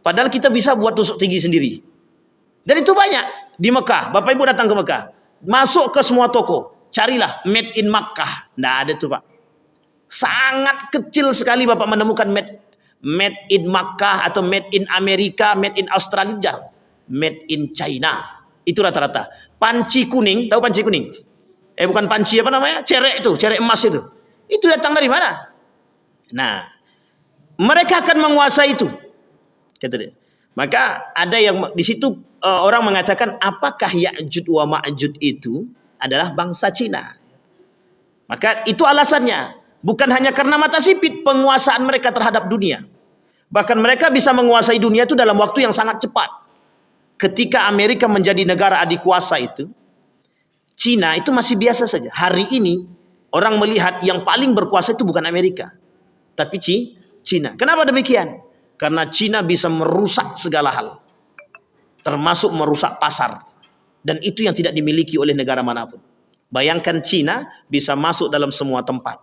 padahal kita bisa buat tusuk gigi sendiri. Dan itu banyak di Mekah. Bapak Ibu datang ke Mekah, masuk ke semua toko, carilah made in Makkah. Nggak ada tuh Pak. Sangat kecil sekali Bapak menemukan made in Makkah atau made in Amerika, made in Australia, jarang. Made in China. Itu rata-rata. Panci kuning, tahu panci kuning? Bukan panci apa namanya? Cerek itu, cerek emas itu. Itu datang dari mana? Nah, mereka akan menguasai itu. Kata dia. Maka ada yang di situ orang mengatakan apakah Ya'juj wa Ma'juj itu adalah bangsa Cina. Maka itu alasannya. Bukan hanya karena mata sipit penguasaan mereka terhadap dunia. Bahkan mereka bisa menguasai dunia itu dalam waktu yang sangat cepat. Ketika Amerika menjadi negara adikuasa itu, Cina itu masih biasa saja. Hari ini orang melihat yang paling berkuasa itu bukan Amerika, tapi Cina. Kenapa demikian? Karena Cina bisa merusak segala hal, termasuk merusak pasar. Dan itu yang tidak dimiliki oleh negara manapun. Bayangkan Cina bisa masuk dalam semua tempat.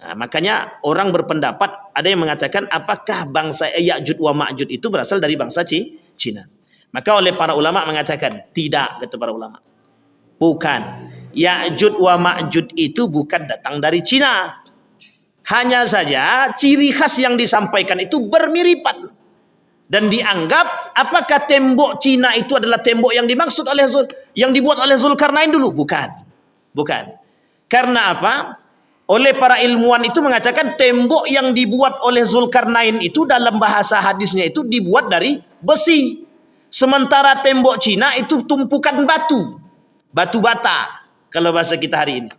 Nah, makanya orang berpendapat, ada yang mengatakan apakah bangsa Ya'juj wa Ma'juj itu berasal dari bangsa Cina. Maka oleh para ulama mengatakan tidak, kata para ulama. Bukan. Ya'juj wa Ma'juj itu bukan datang dari Cina. Hanya saja ciri khas yang disampaikan itu bermiripan. Dan dianggap apakah tembok Cina itu adalah tembok yang dimaksud oleh yang dibuat oleh Zulkarnain dulu? Bukan. Karena apa? Oleh para ilmuwan itu mengatakan tembok yang dibuat oleh Zulkarnain itu dalam bahasa hadisnya itu dibuat dari besi. Sementara tembok Cina itu tumpukan batu bata kalau bahasa kita hari ini.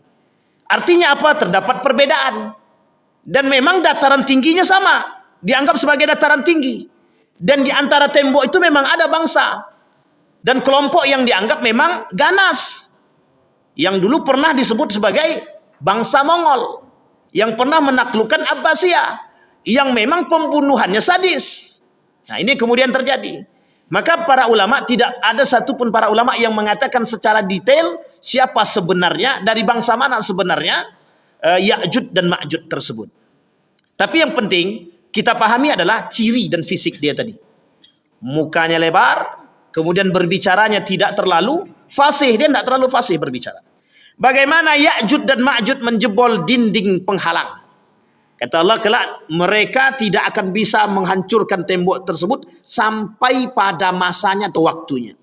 Artinya apa? Terdapat perbedaan. Dan memang dataran tingginya sama, dianggap sebagai dataran tinggi. Dan di antara tembok itu memang ada bangsa dan kelompok yang dianggap memang ganas, yang dulu pernah disebut sebagai bangsa Mongol, yang pernah menaklukkan Abbasiyah, yang memang pembunuhannya sadis. Nah, ini kemudian terjadi. Maka para ulama, tidak ada satupun para ulama yang mengatakan secara detail siapa sebenarnya, dari bangsa mana sebenarnya Ya'juj dan Ma'juj tersebut. Tapi yang penting kita pahami adalah ciri dan fisik dia tadi. Mukanya lebar, kemudian berbicaranya tidak terlalu fasih, dia tidak terlalu fasih berbicara. Bagaimana Ya'juj dan Ma'juj menjebol dinding penghalang? Kata Allah kelak mereka tidak akan bisa menghancurkan tembok tersebut sampai pada masanya atau waktunya.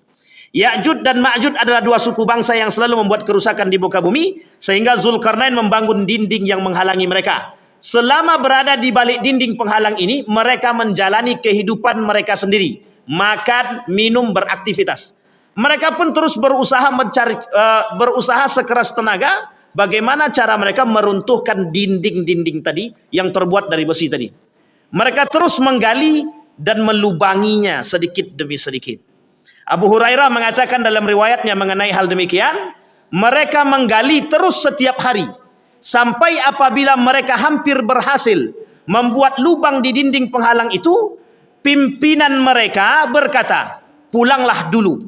Ya'juj dan Ma'juj adalah dua suku bangsa yang selalu membuat kerusakan di muka bumi, sehingga Zulkarnain membangun dinding yang menghalangi mereka. Selama berada di balik dinding penghalang ini, mereka menjalani kehidupan mereka sendiri, makan, minum, beraktivitas. Mereka pun terus berusaha berusaha sekeras tenaga bagaimana cara mereka meruntuhkan dinding-dinding tadi yang terbuat dari besi tadi. Mereka terus menggali dan melubanginya sedikit demi sedikit. Abu Hurairah mengatakan dalam riwayatnya mengenai hal demikian, mereka menggali terus setiap hari sampai apabila mereka hampir berhasil membuat lubang di dinding penghalang itu, pimpinan mereka berkata, "Pulanglah dulu.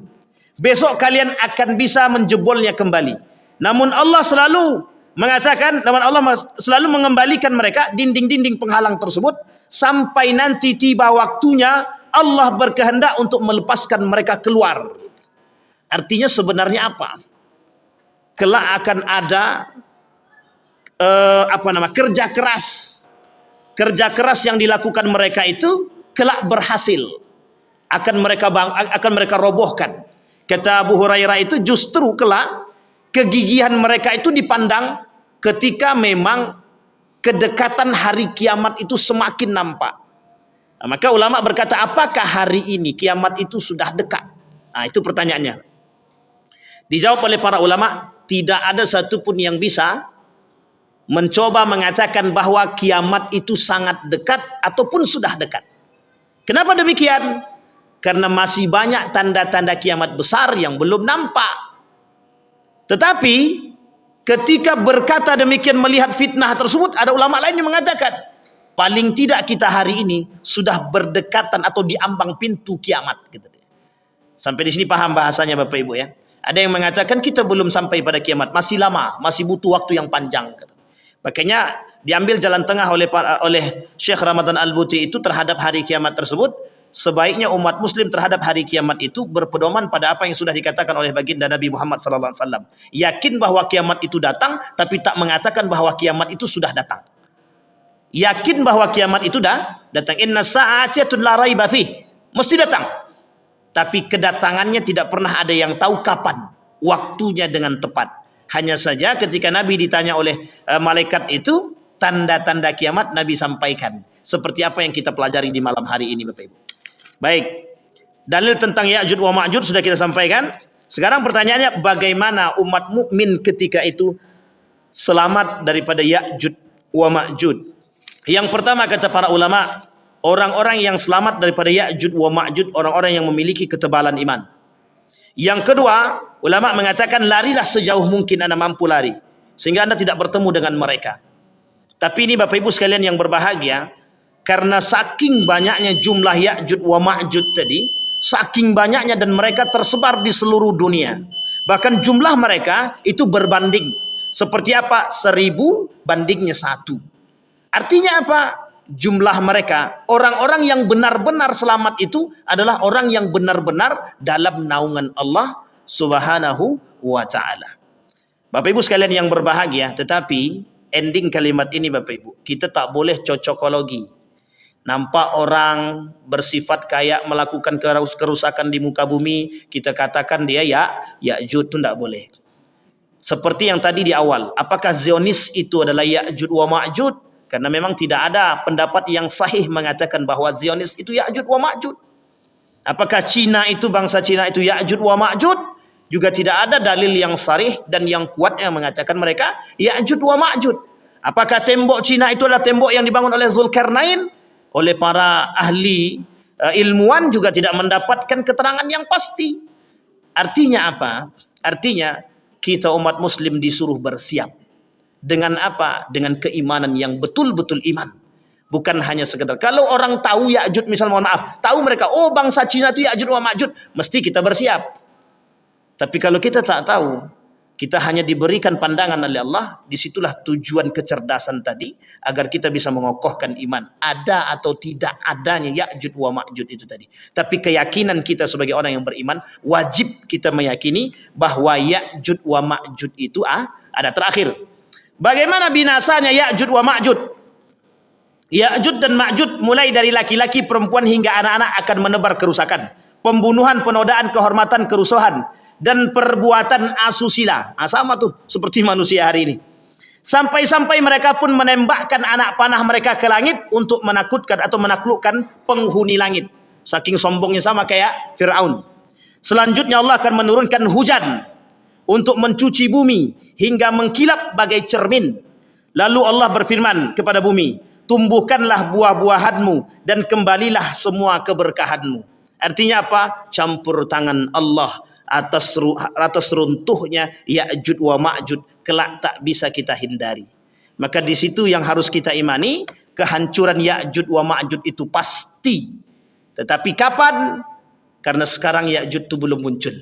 Besok kalian akan bisa menjebolnya kembali." Namun Allah selalu mengatakan, Allah selalu mengembalikan mereka dinding-dinding penghalang tersebut sampai nanti tiba waktunya Allah berkehendak untuk melepaskan mereka keluar. Artinya sebenarnya apa? Kelak akan ada kerja keras yang dilakukan mereka itu kelak berhasil, akan mereka robohkan. Kata Abu Hurairah itu justru kelak kegigihan mereka itu dipandang ketika memang kedekatan hari kiamat itu semakin nampak. Nah, maka ulama berkata, apakah hari ini kiamat itu sudah dekat? Nah, itu pertanyaannya. Dijawab oleh para ulama, tidak ada satupun yang bisa mencoba mengatakan bahwa kiamat itu sangat dekat ataupun sudah dekat. Kenapa demikian? Karena masih banyak tanda-tanda kiamat besar yang belum nampak. Tetapi ketika berkata demikian melihat fitnah tersebut, ada ulama lain yang mengatakan paling tidak kita hari ini sudah berdekatan atau diambang pintu kiamat. Sampai di sini paham bahasanya Bapak Ibu ya. Ada yang mengatakan kita belum sampai pada kiamat, masih lama, masih butuh waktu yang panjang. Makanya diambil jalan tengah oleh Syekh Ramadan Al-Buti itu terhadap hari kiamat tersebut. Sebaiknya umat muslim terhadap hari kiamat itu berpedoman pada apa yang sudah dikatakan oleh baginda Nabi Muhammad SAW. Yakin bahwa kiamat itu datang, tapi tak mengatakan bahwa kiamat itu sudah datang. Yakin bahwa kiamat itu dah datang. Inna sa'atun la raiba fih. Mesti datang. Tapi kedatangannya tidak pernah ada yang tahu kapan waktunya dengan tepat. Hanya saja ketika Nabi ditanya oleh malaikat itu, tanda-tanda kiamat Nabi sampaikan. Seperti apa yang kita pelajari di malam hari ini Bapak Ibu. Baik, dalil tentang Ya'juj wa Ma'juj sudah kita sampaikan. Sekarang pertanyaannya, bagaimana umat mukmin ketika itu selamat daripada Ya'juj wa Ma'juj? Yang pertama kata para ulama, orang-orang yang selamat daripada Ya'juj wa Ma'juj, orang-orang yang memiliki ketebalan iman. Yang kedua, ulama mengatakan larilah sejauh mungkin Anda mampu lari, sehingga Anda tidak bertemu dengan mereka. Tapi ini Bapak Ibu sekalian yang berbahagia, karena saking banyaknya jumlah Ya'juj wa Ma'juj tadi, saking banyaknya dan mereka tersebar di seluruh dunia. Bahkan jumlah mereka itu berbanding. Seperti apa? 1000 bandingnya 1. Artinya apa? Jumlah mereka, orang-orang yang benar-benar selamat itu adalah orang yang benar-benar dalam naungan Allah Subhanahu wa ta'ala. Bapak Ibu sekalian yang berbahagia, tetapi ending kalimat ini Bapak Ibu, kita tak boleh cocokologi. Nampak orang bersifat kayak melakukan kerusakan di muka bumi, kita katakan dia Ya'juj, itu tidak boleh. Seperti yang tadi di awal, apakah Zionis itu adalah Ya'juj wa Ma'juj? Karena memang tidak ada pendapat yang sahih mengatakan bahwa Zionis itu Ya'juj wa Ma'juj. Apakah Cina itu, bangsa Cina itu Ya'juj wa Ma'juj? Juga tidak ada dalil yang sharih dan yang kuat yang mengatakan mereka Ya'juj wa Ma'juj. Apakah tembok Cina itu adalah tembok yang dibangun oleh Zulkarnain? Oleh para ahli ilmuwan juga tidak mendapatkan keterangan yang pasti. Artinya apa? Artinya kita umat muslim disuruh bersiap. Dengan apa? Dengan keimanan yang betul-betul iman. Bukan hanya sekedar. Kalau orang tahu Ya'juj, misal mohon maaf, tahu mereka, oh bangsa Cina itu Ya'juj wa Ma'juj, mesti kita bersiap. Tapi kalau kita tak tahu, kita hanya diberikan pandangan oleh Allah, disitulah tujuan kecerdasan tadi, agar kita bisa mengokohkan iman. Ada atau tidak adanya Ya'juj wa Ma'juj itu tadi. Tapi keyakinan kita sebagai orang yang beriman, wajib kita meyakini bahwa Ya'juj wa Ma'juj itu ada. Terakhir, bagaimana binasanya Ya'juj wa Ma'juj? Ya'juj dan Ma'juj mulai dari laki-laki, perempuan hingga anak-anak akan menebar kerusakan, pembunuhan, penodaan kehormatan, kerusuhan, dan perbuatan asusila. Sama tuh seperti manusia hari ini. Sampai-sampai mereka pun menembakkan anak panah mereka ke langit untuk menakutkan atau menaklukkan penghuni langit. Saking sombongnya, sama kayak Fir'aun. Selanjutnya Allah akan menurunkan hujan untuk mencuci bumi hingga mengkilap bagai cermin. Lalu Allah berfirman kepada bumi, tumbuhkanlah buah-buahanmu dan kembalilah semua keberkahanmu. Artinya apa? Campur tangan Allah atas runtuhnya Ya'juj wa Ma'juj kelak tak bisa kita hindari. Maka di situ yang harus kita imani, kehancuran Ya'juj wa Ma'juj itu pasti. Tetapi kapan? Karena sekarang Ya'juj itu belum muncul.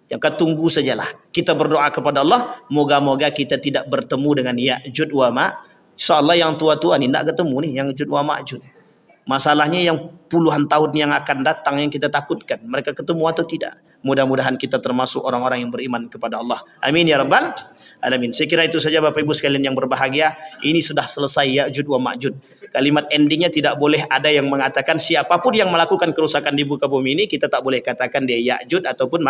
Yang kita tunggu sajalah. Kita berdoa kepada Allah, moga-moga kita tidak bertemu dengan Ya'juj wa Ma'juj. InsyaAllah yang tua-tua ni tak ketemu ni Ya'juj wa Ma'juj. Masalahnya yang puluhan tahun yang akan datang yang kita takutkan, mereka ketemu atau tidak. Mudah-mudahan kita termasuk orang-orang yang beriman kepada Allah. Amin ya rabbal alamin. Saya kira itu saja Bapak Ibu sekalian yang berbahagia. Ini sudah selesai Ya'juj wa Ma'juj. Kalimat endingnya tidak boleh ada yang mengatakan siapapun yang melakukan kerusakan di muka bumi ini, kita tak boleh katakan dia Ya'juj ataupun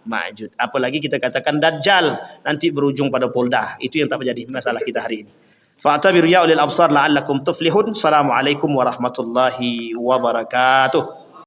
Ma'juj. Apalagi kita katakan Dajjal, nanti berujung pada polda. Itu yang tak menjadi masalah kita hari ini. Fa'tabiru ya ulil absar la'allakum tuflihun. Assalamualaikum warahmatullahi wabarakatuh.